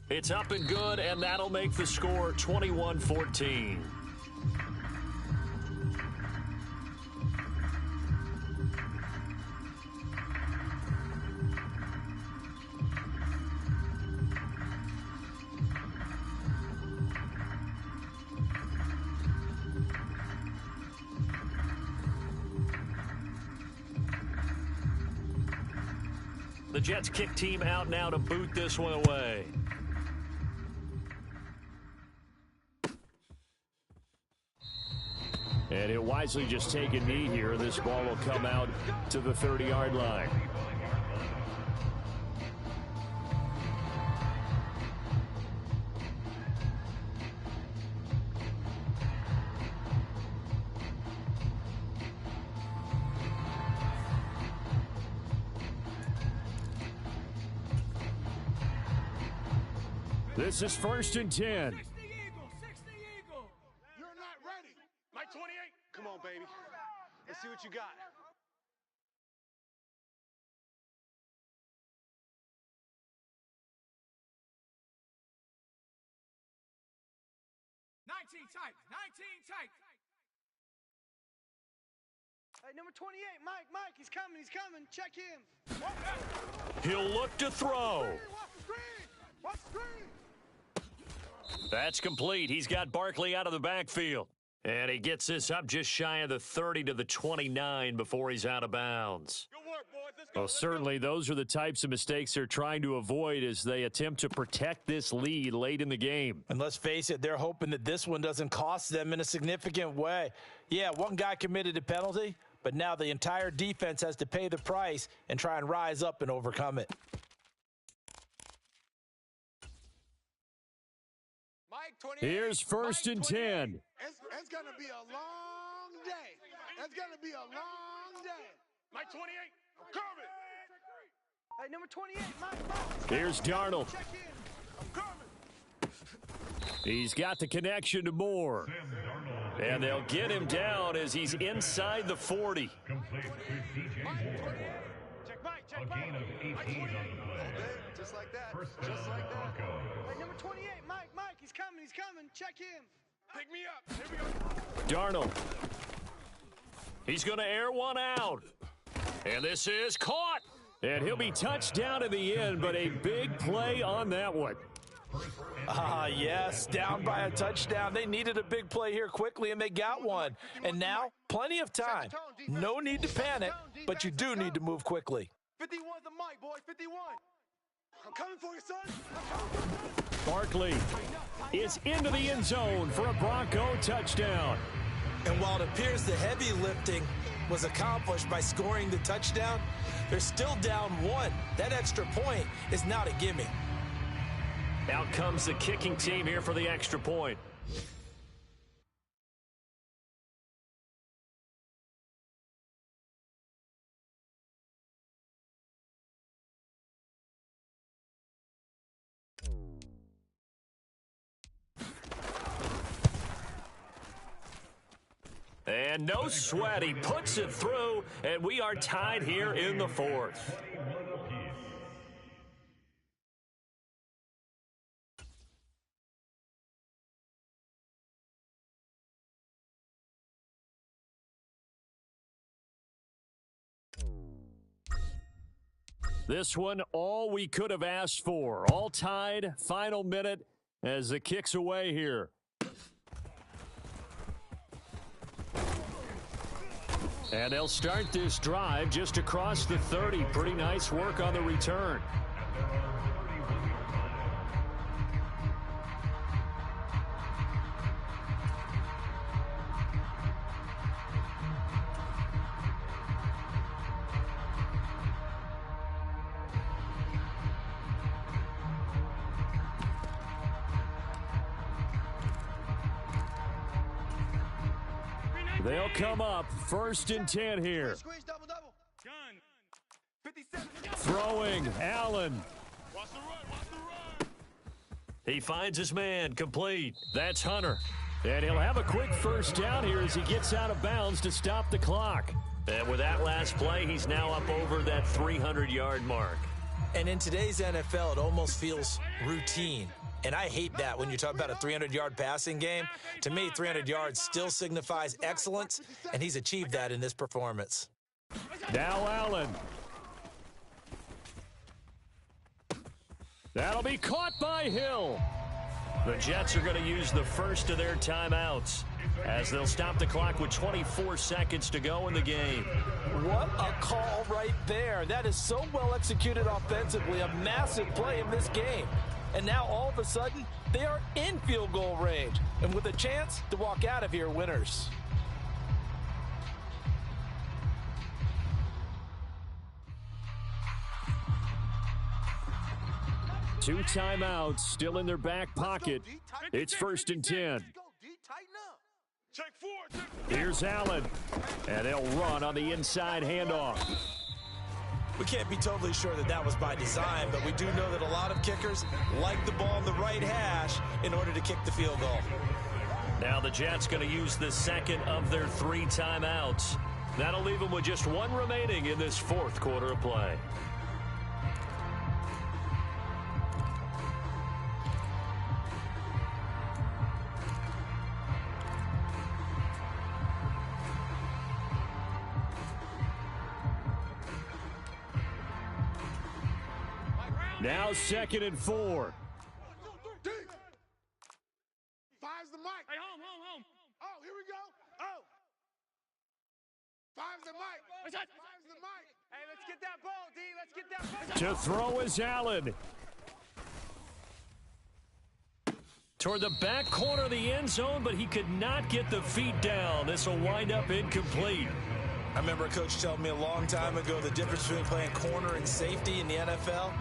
B: It's up and good, and that'll make the score 21-14. The Jets kick team out now to boot this one away. And he'll wisely just take a knee here. This ball will come out to the 30-yard line. This is 1st and 10.
C: 60 Eagle.
D: You're not ready. Mike 28. Come on, baby. Let's see what you got.
C: Tight. Hey, number 28, Mike, he's coming. Check him.
B: He'll look to throw.
D: Watch the screen.
B: That's complete. He's got Barkley out of the backfield. And he gets this up just shy of the 30 to the 29 before he's out of bounds.
G: Good work, boys. Let's go.
F: Well, certainly those are the types of mistakes they're trying to avoid as they attempt to protect this lead late in the game.
A: And let's face it, they're hoping that this one doesn't cost them in a significant way. Yeah, one guy committed a penalty, but now the entire defense has to pay the price and try and rise up and overcome it.
G: Mike, 28.
F: Here's first
G: Mike,
F: and
G: 28.
F: 10.
D: It's going to be a long day. It's going to be a long day.
G: Mike, 28. I'm coming.
C: Hey, number 28, Mike.
F: Here's Darnold.
C: Check in.
G: I'm coming.
F: He's got the connection to Moore. And they'll get him down as he's inside the 40.
E: Complete to DJ Moore.
C: Check Mike,
E: A
C: check
E: gain
C: Mike.
E: of 18 on the play.
D: Just like that.
E: First
D: Just
E: down,
D: like that.
E: Broncos.
C: Hey, number 28, Mike, he's coming, check him.
G: Pick me up. Here we go.
F: Darnold. He's going to air one out. And this is caught. And he'll be touched down in the end, but a big play on that one.
A: Yes, down by a touchdown. They needed a big play here quickly, and they got one. And now, plenty of time. No need to panic, but you do need to move quickly.
C: 51's the Mike, boy, 51.
D: I'm coming for you, son.
F: Barkley is into the end zone for a Bronco touchdown.
A: And while it appears the heavy lifting was accomplished by scoring the touchdown, they're still down one. That extra point is not a gimme.
B: Out comes the kicking team here for the extra point. And no sweat, he puts it through, and we are tied here in the fourth.
F: This one, all we could have asked for. All tied, final minute as the kick's away here. And they'll start this drive just across the 30. Pretty nice work on the return. They'll come up first and 10 here.
C: Squeeze, double.
G: Gun. 57.
F: Throwing, Allen.
G: Watch the run.
B: He finds his man, complete.
F: That's Hunter. And he'll have a quick first down here as he gets out of bounds to stop the clock.
B: And with that last play, he's now up over that 300-yard mark.
A: And in today's NFL, it almost feels routine. And I hate that when you talk about a 300-yard passing game. To me, 300 yards still signifies excellence, and he's achieved that in this performance.
F: Now Allen. That'll be caught by Hill.
B: The Jets are going to use the first of their timeouts as they'll stop the clock with 24 seconds to go in the game.
A: What a call right there. That is so well executed offensively, a massive play in this game. And now all of a sudden, they are in field goal range and with a chance to walk out of here winners.
F: Two timeouts still in their back pocket. It's first and 10.
G: Check four.
F: Here's Allen. And they'll run on the inside handoff.
A: We can't be totally sure that that was by design, but we do know that a lot of kickers like the ball in the right hash in order to kick the field goal.
B: Now the Jets going to use the second of their 3 timeouts. That'll leave them with just one remaining in this fourth quarter of play.
F: Now 2nd and 4.
D: Fire's the mic.
G: Hey, home.
D: Oh, here we go. the mic. Mine's the mic.
C: Hey, let's get that ball, D. Let's get that ball.
F: To throw is Allen. Toward the back corner of the end zone, but he could not get the feet down. This will wind up incomplete.
A: I remember a coach telling me a long time ago the difference between playing corner and safety in the NFL.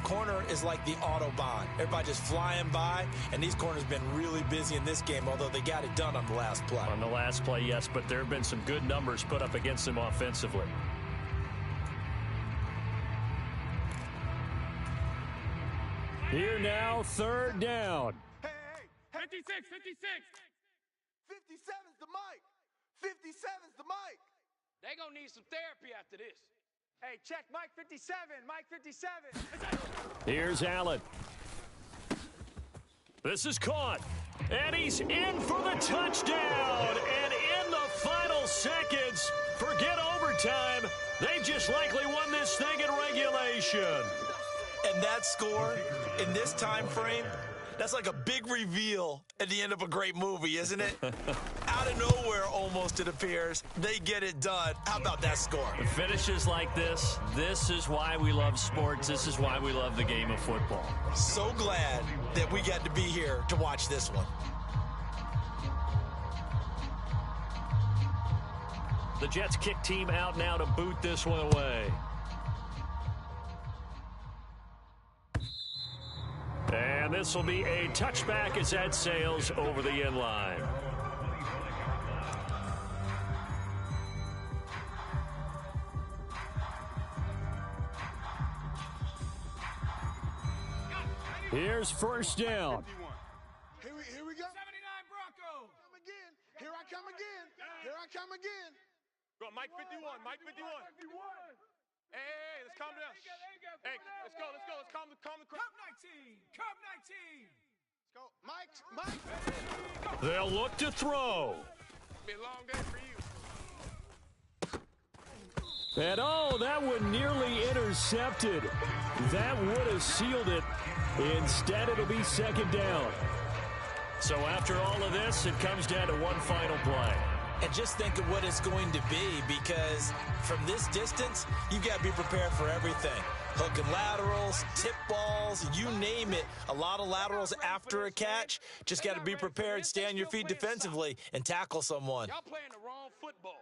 A: Corner is like the Autobahn. Everybody just flying by, and these corners have been really busy in this game, although they got it done on the last play.
F: On the last play, yes, but there have been some good numbers put up against them offensively. Here now, third down.
D: Hey, hey, hey.
G: 56, 56.
D: 57's the mic. 57's the mic.
G: They gonna need some therapy after this.
C: Hey, check Mike 57. Mike 57.
F: Here's Allen. This is caught. And he's in for the touchdown. And in the final seconds, forget overtime. They just likely won this thing in regulation.
A: And that score in this time frame, that's like a big reveal at the end of a great movie, isn't it? Out of nowhere, almost, it appears. They get it done. How about that score?
F: Finishes like this is why we love sports. This is why we love the game of football.
A: So glad that we got to be here to watch this one.
F: The Jets kick team out now to boot this one away. And this will be a touchback as that sails over the end line. Here's first down.
D: Here we go.
G: 79 Broncos.
D: Come again. Here I come again. Here I come again.
G: Go, Mike 51. Mike 51. Hey, let's calm down. Hey, let's go. Let's calm the crowd. Cup 19. Cup 19.
D: Let's go. Mike.
F: They'll look to throw.
G: Be a long day for you.
F: And that one nearly intercepted. That would have sealed it. Instead, it'll be second down. So after all of this, it comes down to one final play.
A: And just think of what it's going to be, because from this distance, you've got to be prepared for everything. Hook and laterals, tip balls, you name it. A lot of laterals after a catch. Just got to be prepared, stay on your feet defensively, and tackle someone.
G: Y'all playing the wrong football.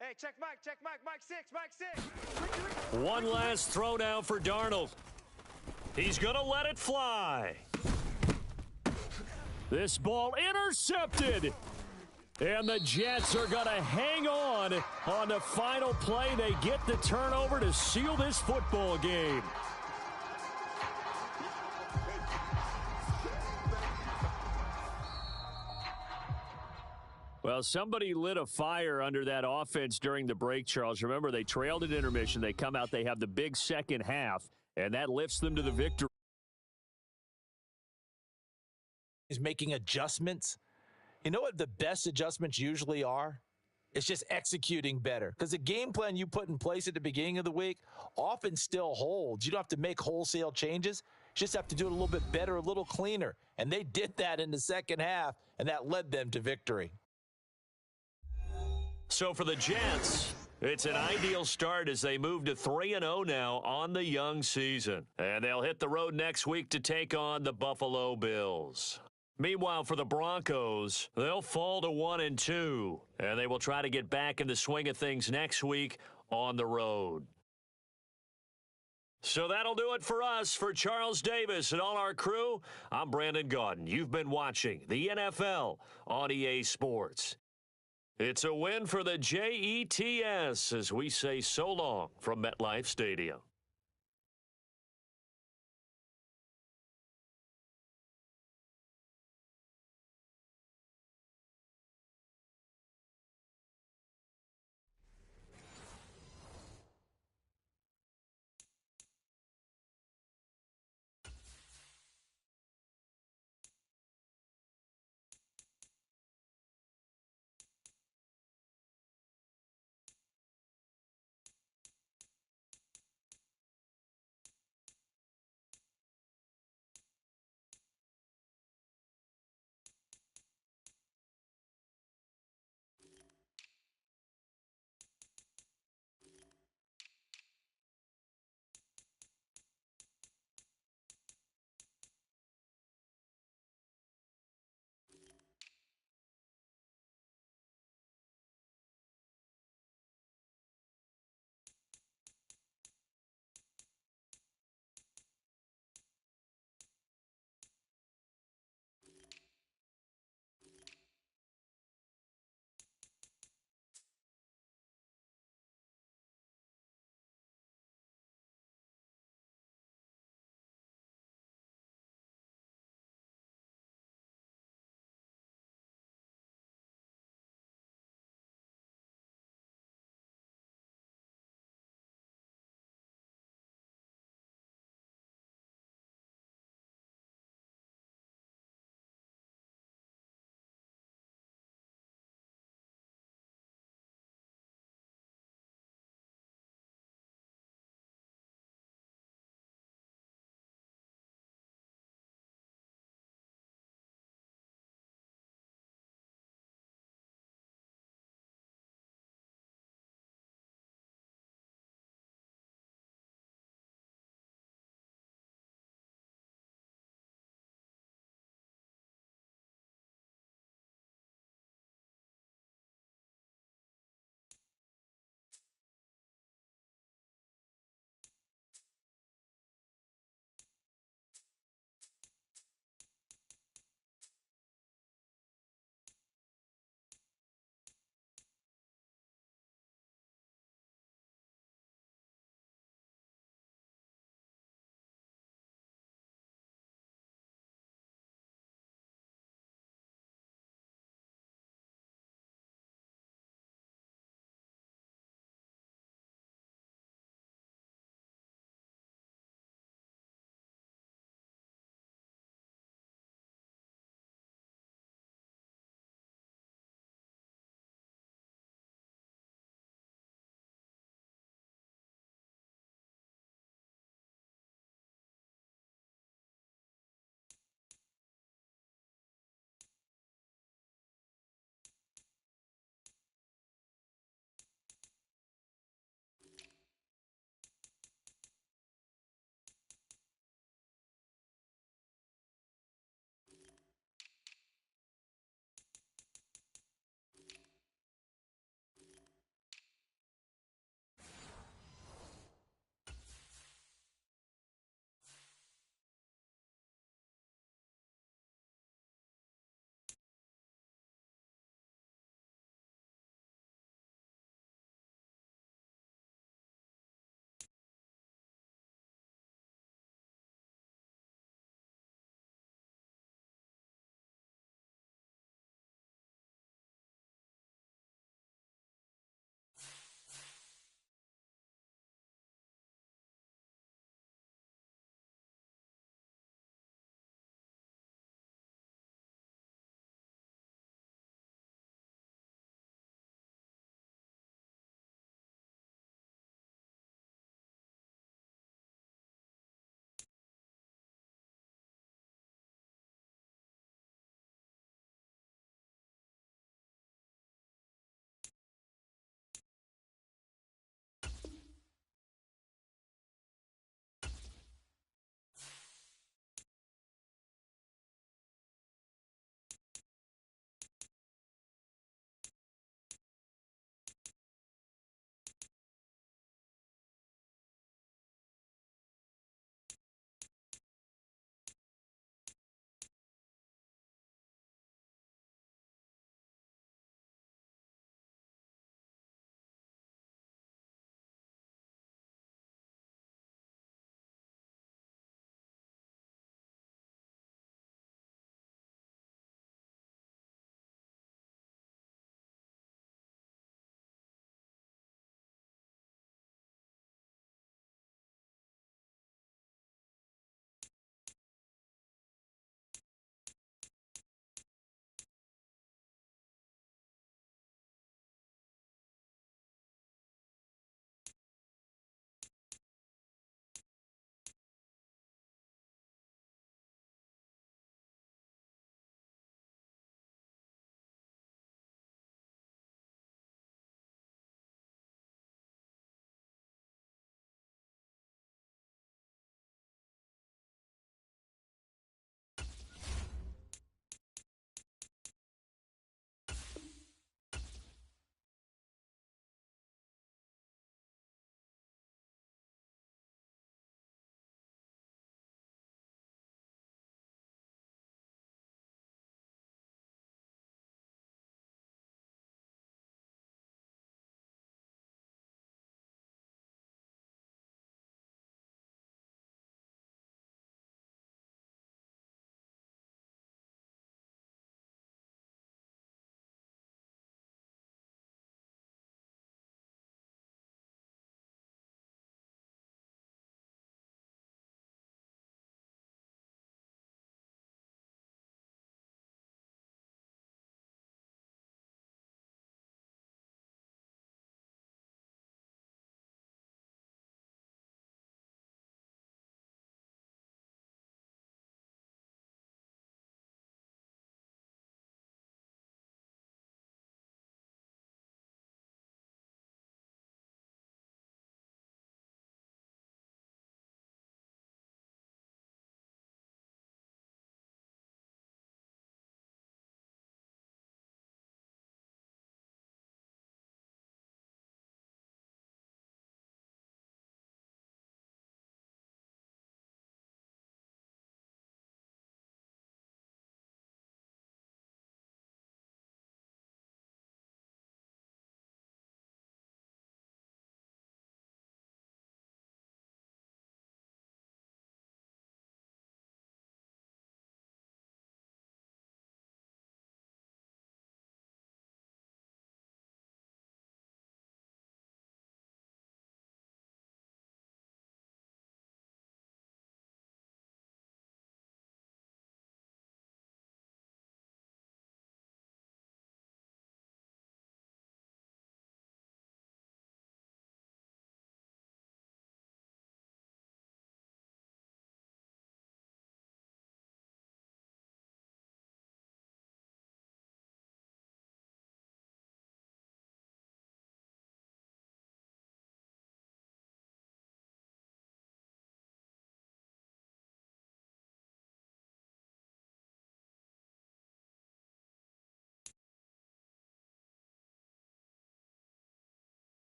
C: Hey, check Mike. Mike 6. Mike 6.
F: One last throw now for Darnold. He's going to let it fly. This ball intercepted. And the Jets are going to hang on the final play. They get the turnover to seal this football game. Well, somebody lit a fire under that offense during the break, Charles. Remember, they trailed at intermission. They come out, they have the big second half, and that lifts them to the victory.
A: He's making adjustments. You know what the best adjustments usually are? It's just executing better. Because the game plan you put in place at the beginning of the week often still holds. You don't have to make wholesale changes. You just have to do it a little bit better, a little cleaner. And they did that in the second half, and that led them to victory.
F: So for the Jets, it's an ideal start as they move to 3-0 now on the young season. And they'll hit the road next week to take on the Buffalo Bills. Meanwhile, for the Broncos, they'll fall to 1-2, and they will try to get back in the swing of things next week on the road. So that'll do it for us. For Charles Davis and all our crew, I'm Brandon Gaudin. You've been watching the NFL on EA Sports. It's a win for the Jets as we say so long from MetLife Stadium.